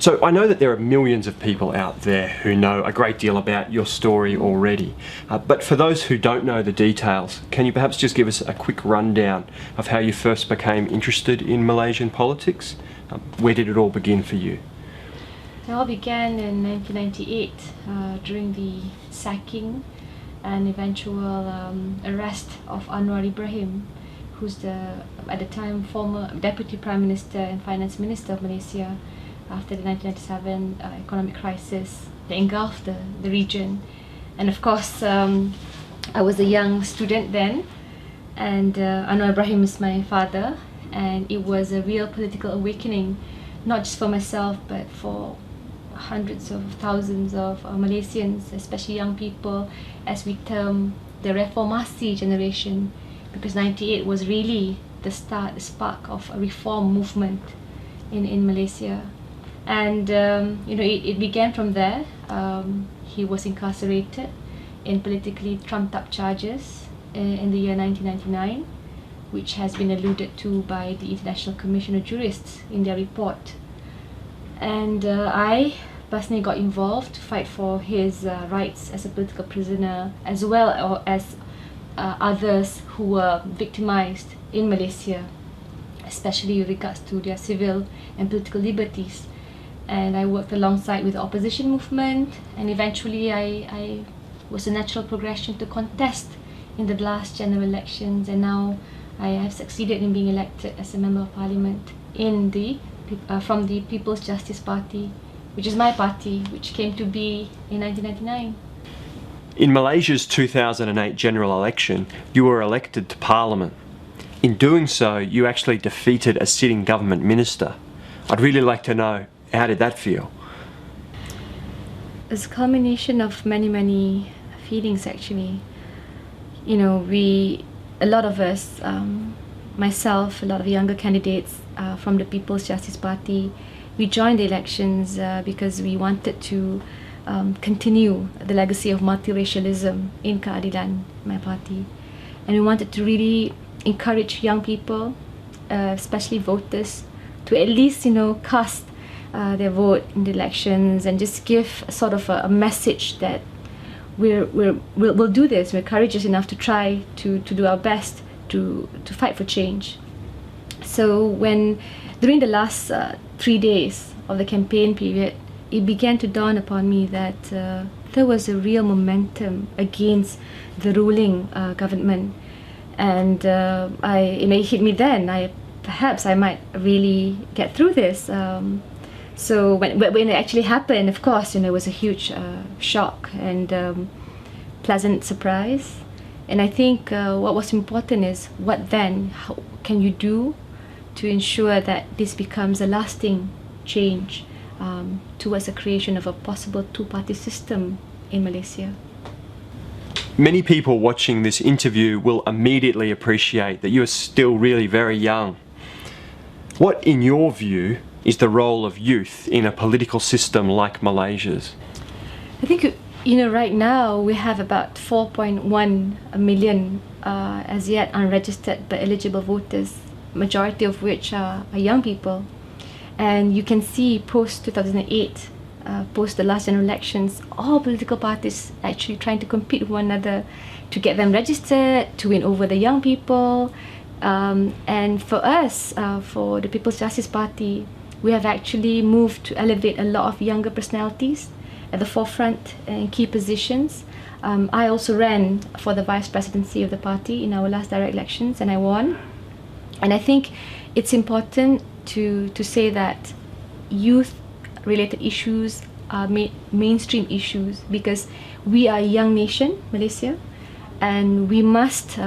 So I know that there are millions of people out there who know a great deal about your story already, but for those who don't know the details, can you perhaps just give us a quick rundown of how you first became interested in Malaysian politics? Where did it all begin for you? It all began in 1998 during the sacking and eventual arrest of Anwar Ibrahim, who's at the time former Deputy Prime Minister and Finance Minister of Malaysia, after the 1997 economic crisis that engulfed the region. And of course, I was a young student then, and Anwar Ibrahim is my father, and it was a real political awakening, not just for myself, but for hundreds of thousands of Malaysians, especially young people, as we term the reformasi generation, because 98 was really the spark of a reform movement in Malaysia. And it began from there. He was incarcerated in politically trumped up charges in the year 1999, which has been alluded to by the International Commission of Jurists in their report. And I personally got involved to fight for his rights as a political prisoner, as well as others who were victimized in Malaysia, especially with regards to their civil and political liberties. And I worked alongside with the opposition movement, and eventually I was a natural progression to contest in the last general elections, and now I have succeeded in being elected as a Member of Parliament from the People's Justice Party, which is my party, which came to be in 1999. In Malaysia's 2008 general election, you were elected to Parliament. In doing so, you actually defeated a sitting government minister. I'd really like to know, how did that feel? It's a culmination of many feelings, actually. You know, a lot of us, myself, a lot of younger candidates from the People's Justice Party, we joined the elections because we wanted to continue the legacy of multiracialism in Keadilan, my party. And we wanted to really encourage young people, especially voters, to at least, cast their vote in the elections and just give sort of a message that we'll do this. We're courageous enough to try to do our best to fight for change. So during the last 3 days of the campaign period, it began to dawn upon me that there was a real momentum against the ruling government, and it hit me then. Perhaps I might really get through this. So when it actually happened, of course, it was a huge shock and pleasant surprise. And I think what was important is what then? How can you do to ensure that this becomes a lasting change towards the creation of a possible two-party system in Malaysia? Many people watching this interview will immediately appreciate that you are still really very young. What, in your view, is the role of youth in a political system like Malaysia's? I think, right now we have about 4.1 million as yet unregistered but eligible voters, majority of which are young people. And you can see post-2008, post the last general elections, all political parties actually trying to compete with one another to get them registered, to win over the young people. And for us, for the People's Justice Party, we have actually moved to elevate a lot of younger personalities at the forefront in key positions. I also ran for the vice presidency of the party in our last direct elections, and I won. And I think it's important to say that youth-related issues are mainstream issues, because we are a young nation, Malaysia, and we must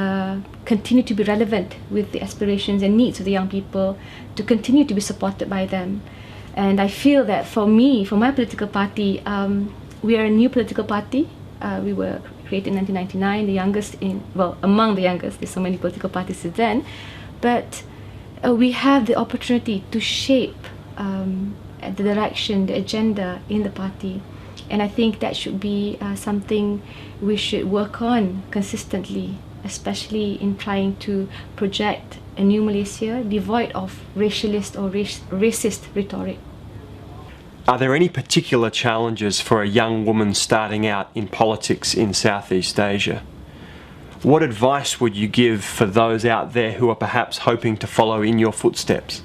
continue to be relevant with the aspirations and needs of the young people, to continue to be supported by them. And I feel that for my political party, we are a new political party. We were created in 1999, the youngest among the youngest. There's so many political parties since then. But we have the opportunity to shape the direction, the agenda in the party. And I think that should be something we should work on consistently, especially in trying to project a new Malaysia devoid of racialist or racist rhetoric. Are there any particular challenges for a young woman starting out in politics in Southeast Asia? What advice would you give for those out there who are perhaps hoping to follow in your footsteps?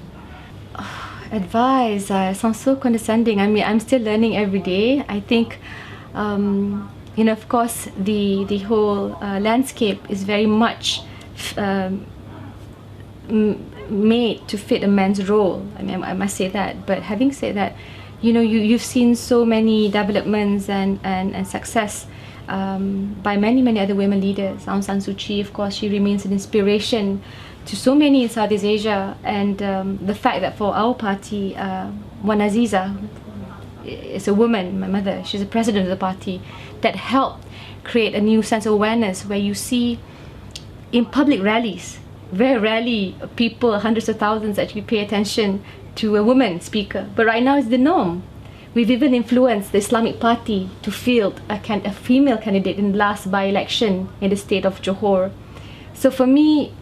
Advice sounds so condescending. I mean, I'm still learning every day. I think, of course, the whole landscape is very much made to fit a man's role. I mean, I must say that. But having said that, you've seen so many developments and success by many other women leaders. Aung San Suu Kyi, of course, she remains an inspiration to so many in Southeast Asia. And the fact that for our party, Wan Aziza is a woman, my mother, she's the president of the party, that helped create a new sense of awareness where you see in public rallies, very rarely people, hundreds of thousands, actually pay attention to a woman speaker. But right now it's the norm. We've even influenced the Islamic Party to field a female candidate in the last by-election in the state of Johor. So for me,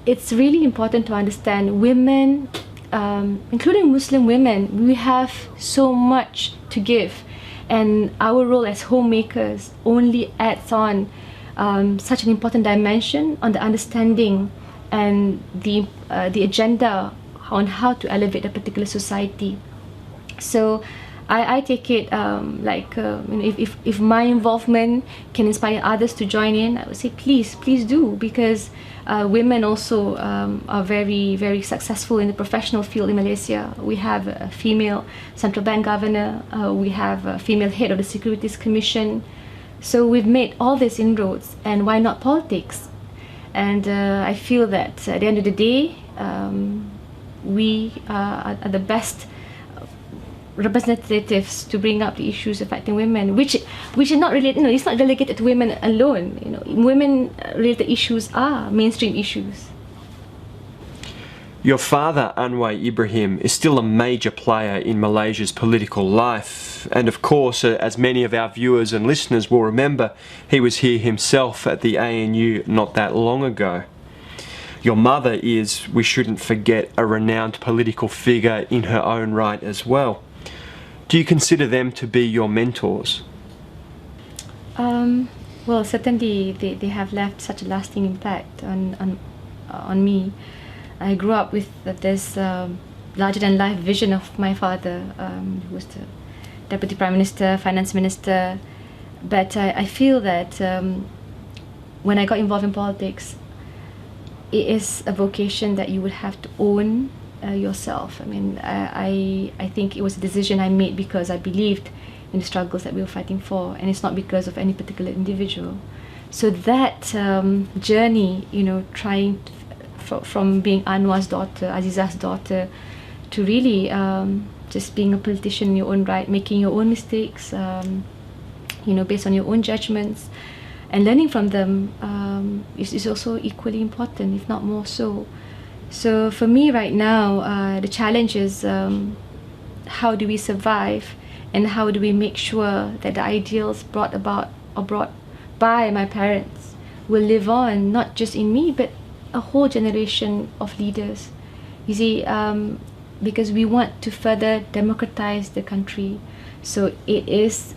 it's really important to understand women, including Muslim women, we have so much to give. And our role as homemakers only adds on such an important dimension on the understanding and the agenda on how to elevate a particular society. So I take it if my involvement can inspire others to join in, I would say please do, because women also are very successful in the professional field in Malaysia. We have a female central bank governor, we have a female head of the Securities Commission. So we've made all these inroads, and why not politics? And I feel that at the end of the day, we are the best representatives to bring up the issues affecting women, which are not really, it's not relegated to women alone. Women-related issues are mainstream issues. Your father, Anwar Ibrahim, is still a major player in Malaysia's political life. And of course, as many of our viewers and listeners will remember, he was here himself at the ANU not that long ago. Your mother is, we shouldn't forget, a renowned political figure in her own right as well. Do you consider them to be your mentors? Well, certainly they have left such a lasting impact on me. I grew up with this larger-than-life vision of my father, who was the Deputy Prime Minister, Finance Minister. But I feel that when I got involved in politics, it is a vocation that you would have to own yourself. I mean, I think it was a decision I made because I believed in the struggles that we were fighting for, and it's not because of any particular individual. So that journey, trying from being Anwar's daughter, Azizah's daughter, to really just being a politician in your own right, making your own mistakes, based on your own judgments, and learning from them is also equally important, if not more so. So for me right now, the challenge is how do we survive, and how do we make sure that the ideals brought by my parents will live on, not just in me, but a whole generation of leaders. You see, because we want to further democratize the country, so it is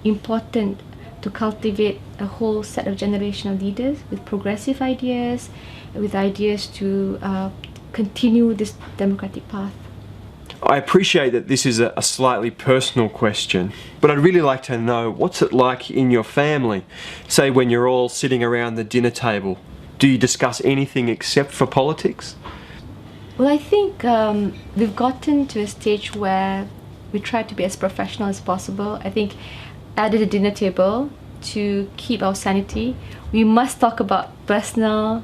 important to cultivate a whole set of generation of leaders with progressive ideas, with ideas to continue this democratic path. I appreciate that this is a slightly personal question, but I'd really like to know, what's it like in your family? Say when you're all sitting around the dinner table, do you discuss anything except for politics? Well, I think we've gotten to a stage where we try to be as professional as possible. I think at the dinner table, to keep our sanity, we must talk about personal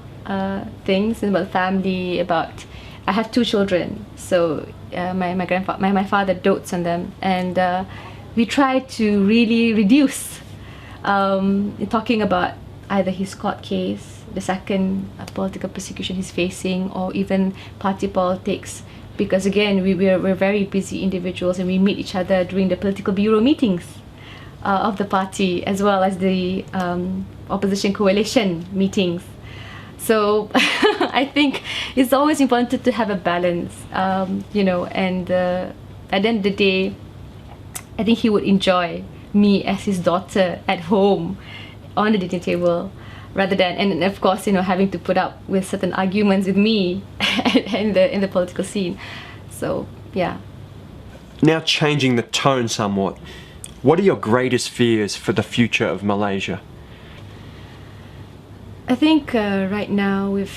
things, about family, about... I have 2 children, so my father dotes on them, and we try to really reduce talking about either his court case, the second political persecution he's facing, or even party politics, because again we're very busy individuals, and we meet each other during the political bureau meetings of the party, as well as the opposition coalition meetings. So I think it's always important to have a balance, and at the end of the day, I think he would enjoy me as his daughter at home on the dinner table, rather than, and of course, having to put up with certain arguments with me in the political scene. So yeah. Now changing the tone somewhat, what are your greatest fears for the future of Malaysia? I think right now we're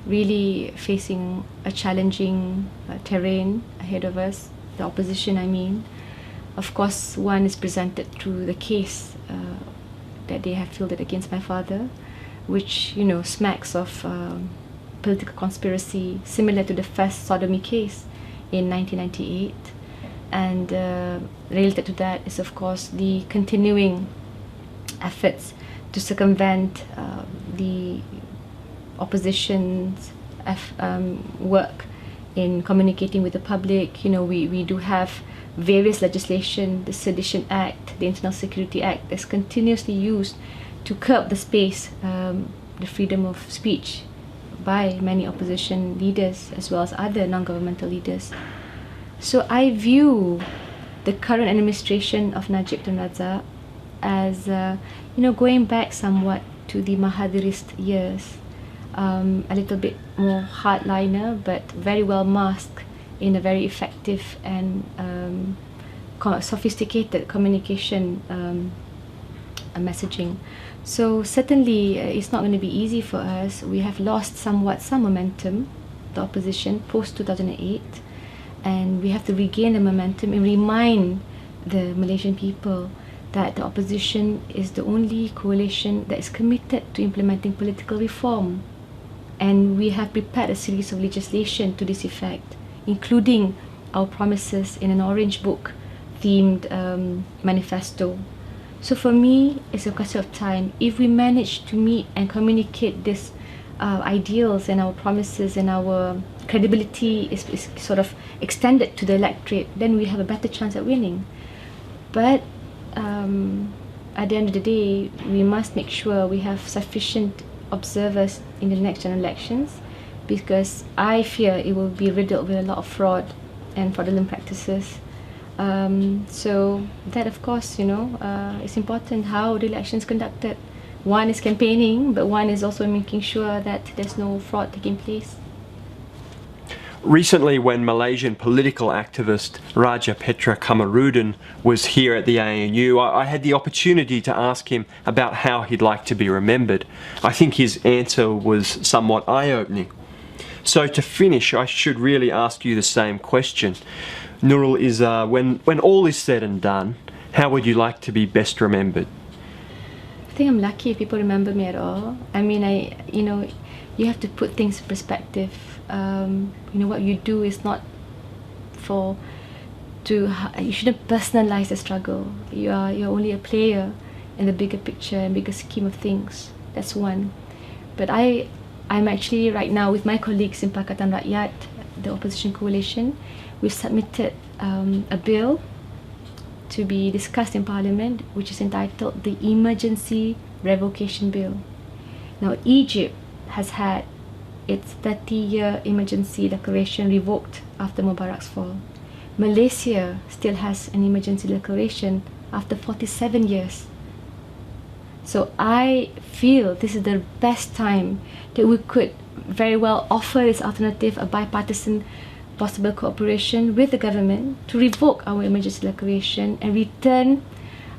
really facing a challenging terrain ahead of us, the opposition I mean. Of course, one is presented through the case that they have fielded against my father, which smacks of political conspiracy, similar to the first sodomy case in 1998. And related to that is, of course, the continuing efforts to circumvent the opposition's work in communicating with the public. We do have various legislation, the Sedition Act, the Internal Security Act, that's continuously used to curb the space, the freedom of speech by many opposition leaders as well as other non-governmental leaders. So I view the current administration of Najib Tun Razak as going back somewhat to the Mahathirist years, a little bit more hardliner, but very well masked in a very effective and sophisticated communication messaging. So certainly it's not going to be easy for us. We have lost some momentum, the opposition, post-2008, and we have to regain the momentum and remind the Malaysian people that the opposition is the only coalition that is committed to implementing political reform. And we have prepared a series of legislation to this effect, including our promises in an orange book themed manifesto. So for me, it's a question of time. If we manage to meet and communicate these ideals and our promises, and our credibility is sort of extended to the electorate, then we have a better chance at winning. But at the end of the day, we must make sure we have sufficient observers in the next general elections, because I fear it will be riddled with a lot of fraud and fraudulent practices. So that, of course, it's important how the election is conducted. One is campaigning, but one is also making sure that there's no fraud taking place. Recently, when Malaysian political activist Raja Petra Kamarudin was here at the ANU, I had the opportunity to ask him about how he'd like to be remembered. I think his answer was somewhat eye-opening. So to finish, I should really ask you the same question. Nurul, when all is said and done, how would you like to be best remembered? I think I'm lucky if people remember me at all. I mean, you have to put things in perspective. What you do is not you shouldn't personalize the struggle. You're only a player in the bigger picture and bigger scheme of things. That's one. But I'm actually right now with my colleagues in Pakatan Rakyat, the opposition coalition. We've submitted a bill to be discussed in Parliament, which is entitled the Emergency Revocation Bill. Now, Egypt has had its 30-year emergency declaration revoked after Mubarak's fall. Malaysia still has an emergency declaration after 47 years. So I feel this is the best time that we could very well offer this alternative, a bipartisan possible cooperation with the government to revoke our emergency declaration and return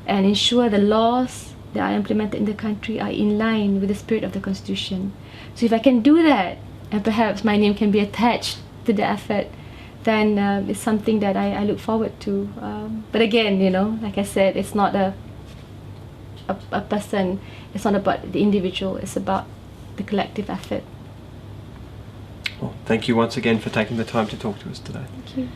and ensure the laws that are implemented in the country are in line with the spirit of the Constitution. So if I can do that, and perhaps my name can be attached to the effort, then it's something that I look forward to. But again, like I said, it's not a person, it's not about the individual, it's about the collective effort. Well, thank you once again for taking the time to talk to us today. Thank you.